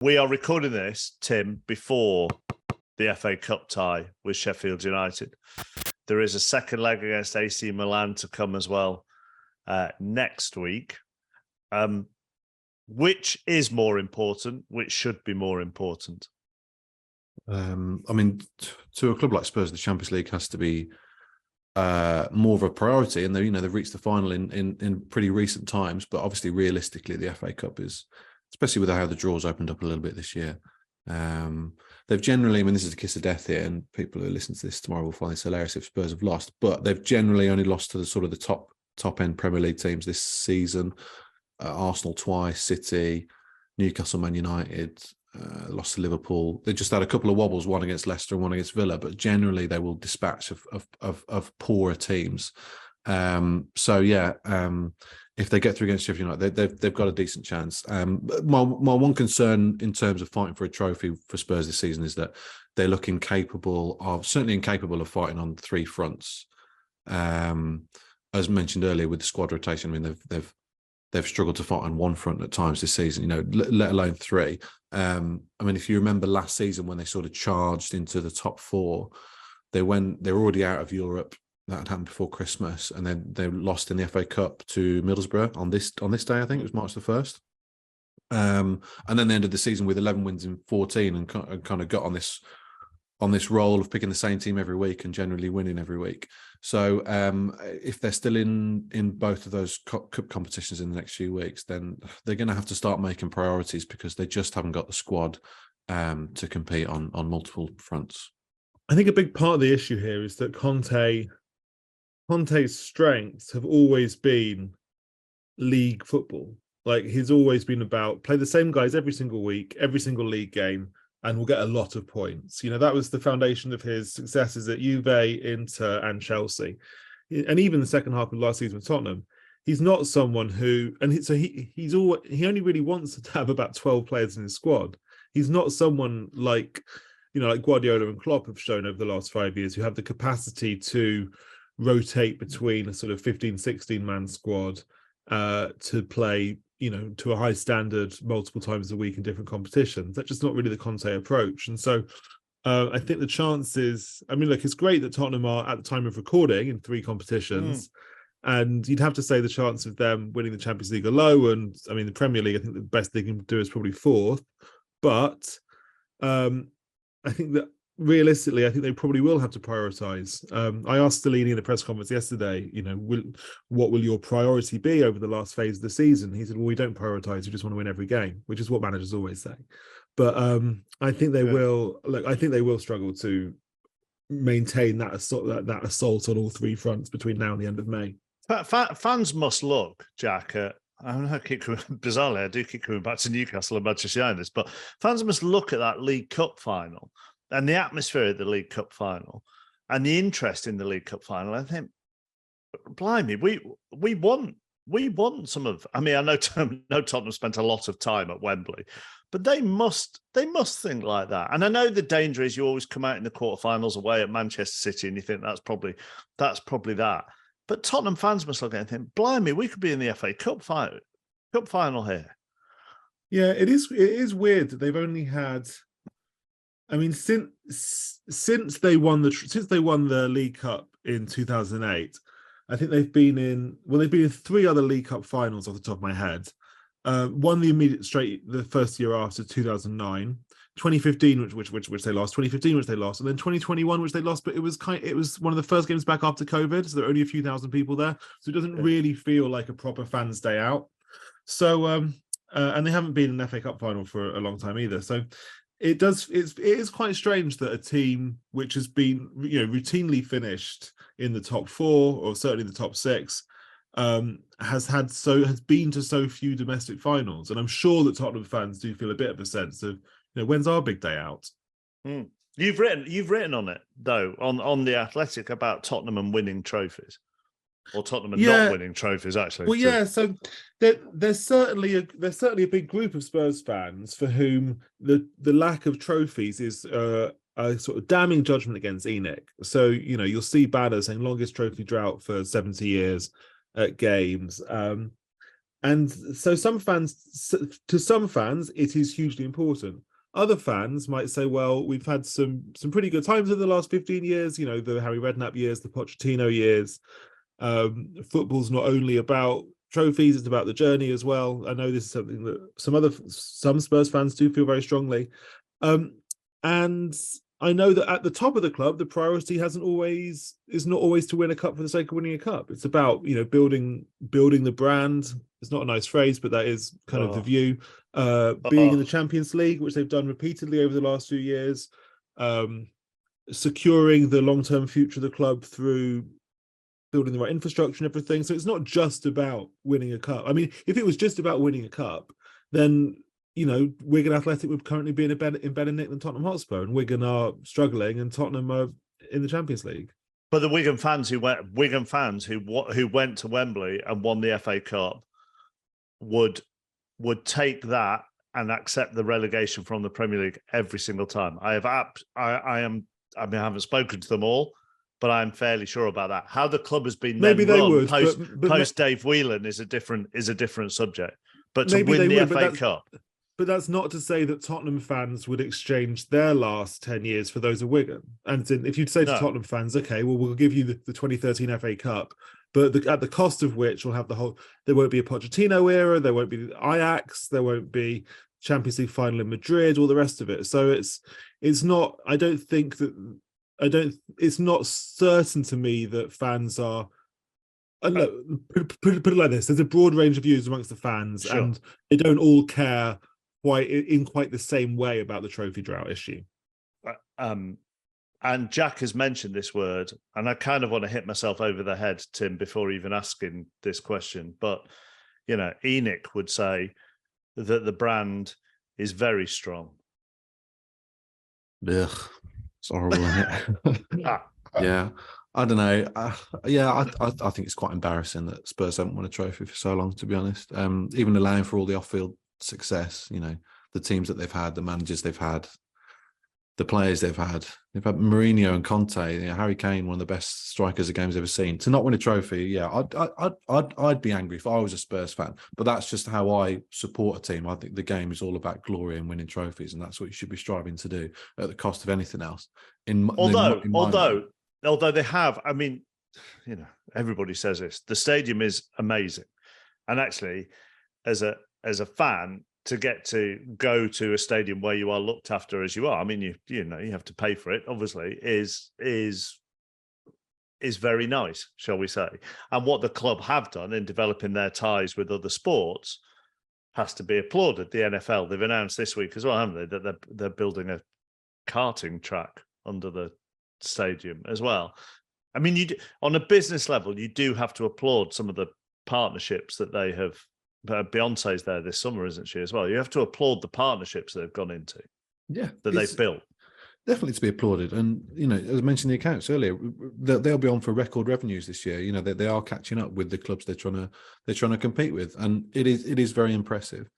We are recording this, Tim, before the FA Cup tie with Sheffield United. There is a second leg against AC Milan to come as well next week. Which is more important? Which should be more important? To a club like Spurs, the Champions League has to be more of a priority, and they've reached the final in pretty recent times. But obviously, realistically, the FA Cup is, especially with how the draws opened up a little bit this year. They've generally, this is a kiss of death here, and people who listen to this tomorrow will find this hilarious if Spurs have lost. But they've generally only lost to the sort of the top end Premier League teams this season. Arsenal twice, City, Newcastle, Man United. Lost to Liverpool. They just had a couple of wobbles, one against Leicester and one against Villa, but generally they will dispatch of poorer teams. If they get through against Sheffield United, they've got a decent chance. My one concern in terms of fighting for a trophy for Spurs this season is that they look incapable of fighting on three fronts. As mentioned earlier with the squad rotation, they've struggled to fight on one front at times this season, let alone three. If you remember last season when they sort of charged into the top four, they're already out of Europe. That had happened before Christmas, and then they lost in the FA Cup to Middlesbrough on this day. I think it was March the 1st. And then they ended the season with 11 wins in 14, and kind of got on this role of picking the same team every week and generally winning every week. So if they're still in both of those cup competitions in the next few weeks, then they're going to have to start making priorities, because they just haven't got the squad to compete on multiple fronts. I think a big part of the issue here is that Conte's strengths have always been league football. Like, he's always been about play the same guys every single week, every single league game, and we'll get a lot of points. That was the foundation of his successes at Juve, Inter, and Chelsea. And even the second half of last season with Tottenham, he's not someone who, he only really wants to have about 12 players in his squad. He's not someone like Guardiola and Klopp have shown over the last 5 years, who have the capacity to rotate between a sort of 15, 16 man squad to play to a high standard multiple times a week in different competitions. That's just not really the Conte approach. And so I think the chances, it's great that Tottenham are at the time of recording in 3 competitions, and you'd have to say the chance of them winning the Champions League are low. And the Premier League, I think the best they can do is probably 4th. But I think that realistically, I think they probably will have to prioritise. I asked Stellini in the press conference yesterday, what will your priority be over the last phase of the season? He said, well, we don't prioritise, we just want to win every game, which is what managers always say. But I think they will. I think they will struggle to maintain that assault on all 3 fronts between now and the end of May. Fans must look, Jack, bizarrely, I do keep coming back to Newcastle and Manchester United, but fans must look at that League Cup final and the atmosphere at the League Cup final and the interest in the League Cup final. I think, blimey, we want some of. I know Tottenham spent a lot of time at Wembley, but they must think like that. And I know the danger is you always come out in the quarterfinals away at Manchester City, and you think that's probably that. But Tottenham fans must look at it and think, blimey, we could be in the FA Cup final here. Yeah, it is weird that they've only had. Since they won the League Cup in 2008, I think they've been in 3 other League Cup finals off the top of my head. Won the first year after 2009, 2015, which they lost, 2015, which they lost, and then 2021, which they lost. But it was one of the first games back after COVID, so there are only a few thousand people there, so it doesn't really feel like a proper fans' day out. So, and they haven't been in an FA Cup final for a long time either. So. It is quite strange that a team which has been routinely finished in the top 4 or certainly the top 6 has been to so few domestic finals, and I'm sure that Tottenham fans do feel a bit of a sense of when's our big day out. You've written on it though on the Athletic about Tottenham and winning trophies. Or Tottenham not winning trophies, actually. Well, yeah. So there's certainly a big group of Spurs fans for whom the lack of trophies is a sort of damning judgment against ENIC. So you'll see banners saying longest trophy drought for 70 years at games. And so to some fans, it is hugely important. Other fans might say, well, we've had some pretty good times in the last 15 years, you know, the Harry Redknapp years, the Pochettino years. Football's not only about trophies, it's about the journey as well. I know this is something that some Spurs fans do feel very strongly. And I know that at the top of the club, the priority is not always to win a cup for the sake of winning a cup. It's about, you know, building the brand. It's not a nice phrase, but that is kind of the view. Being in the Champions League, which they've done repeatedly over the last few years, securing the long-term future of the club through building the right infrastructure and everything. So it's not just about winning a cup. I mean, if it was just about winning a cup, then, you know, Wigan Athletic would currently be in a better nick than Tottenham Hotspur, and Wigan are struggling, and Tottenham are in the Champions League. But the Wigan fans who went to Wembley and won the FA Cup would take that and accept the relegation from the Premier League every single time. I haven't spoken to them all, but I'm fairly sure about that. How the club has been maybe they would post Dave Whelan is a different subject. But to win the FA Cup. But that's not to say that Tottenham fans would exchange their last 10 years for those of Wigan. And if you'd say to Tottenham fans, okay, well, we'll give you the 2013 FA Cup, but at the cost of which we'll have there won't be a Pochettino era, there won't be Ajax, there won't be Champions League final in Madrid, all the rest of it. So it's not certain to me that fans are. Look, put it like this: there's a broad range of views amongst the fans, sure, and they don't all care quite the same way about the trophy drought issue. And Jack has mentioned this word, and I kind of want to hit myself over the head, Tim, before even asking this question. But, you know, Enoch would say that the brand is very strong. Ugh, it's horrible, isn't it? Yeah. I don't know. I think it's quite embarrassing that Spurs haven't won a trophy for so long, to be honest. Even allowing for all the off-field success, you know, the teams that they've had, the managers they've had, the players they've had. They've had Mourinho and Conte, you know, Harry Kane, one of the best strikers the game's ever seen. To not win a trophy, yeah, I'd be angry if I was a Spurs fan. But that's just how I support a team. I think the game is all about glory and winning trophies, and that's what you should be striving to do at the cost of anything else. Although they have, I mean, you know, everybody says this. The stadium is amazing, and actually, as a fan, to get to go to a stadium where you are looked after as you are, I mean, you know, you have to pay for it. Obviously, is very nice, shall we say? And what the club have done in developing their ties with other sports has to be applauded. The NFL, they've announced this week as well, haven't they, that they're building a karting track under the stadium as well. I mean, on a business level, you do have to applaud some of the partnerships that they have. Beyonce's there this summer, isn't she, as well? You have to applaud the partnerships that they've gone into. Yeah, that they've built. Definitely to be applauded. And, you know, as I mentioned the accounts earlier, they'll be on for record revenues this year. You know, they are catching up with the clubs they're trying to compete with, and it is very impressive.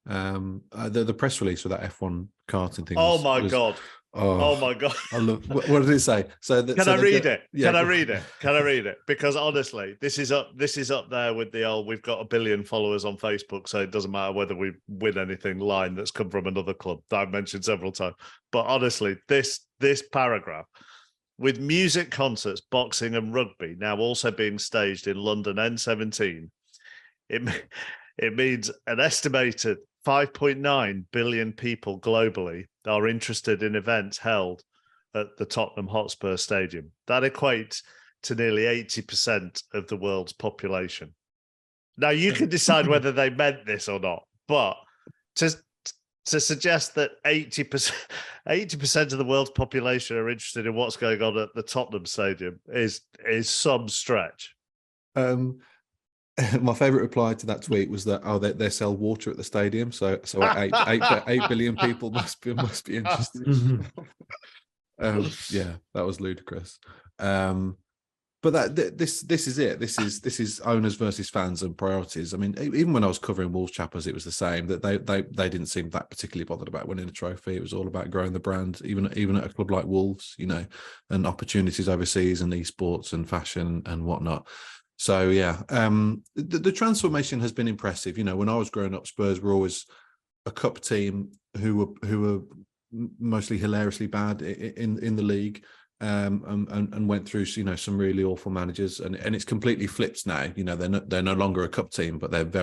The press release for that F1 karting thing. Oh my god! I love. What did it say? Can I read it? Can I read it? Because honestly, this is up there with the old. We've got 1 billion followers on Facebook, so it doesn't matter whether we win anything. Line that's come from another club that I've mentioned several times. But honestly, this paragraph, with music, concerts, boxing, and rugby now also being staged in London N17, it means an estimated 5.9 billion people globally are interested in events held at the Tottenham Hotspur Stadium. That equates to nearly 80% of the world's population. Now, you can decide whether they meant this or not, but to suggest that 80% of the world's population are interested in what's going on at the Tottenham Stadium is some stretch. My favourite reply to that tweet was that they sell water at the stadium, so 8 billion people must be interested. Yeah, that was ludicrous. But this is it. This is owners versus fans and priorities. I mean, even when I was covering Wolves Chappers, it was the same. That they didn't seem that particularly bothered about winning a trophy. It was all about growing the brand, even at a club like Wolves, you know, and opportunities overseas and esports and fashion and whatnot. So yeah, the transformation has been impressive. You know, when I was growing up, Spurs were always a cup team who were mostly hilariously bad in the league, and went through, you know, some really awful managers, and it's completely flipped now. You know, they're no longer a cup team, but they have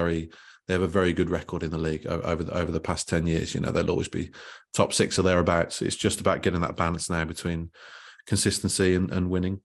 a very good record in the league over the past 10 years. You know, they'll always be top 6 or thereabouts. It's just about getting that balance now between consistency and winning.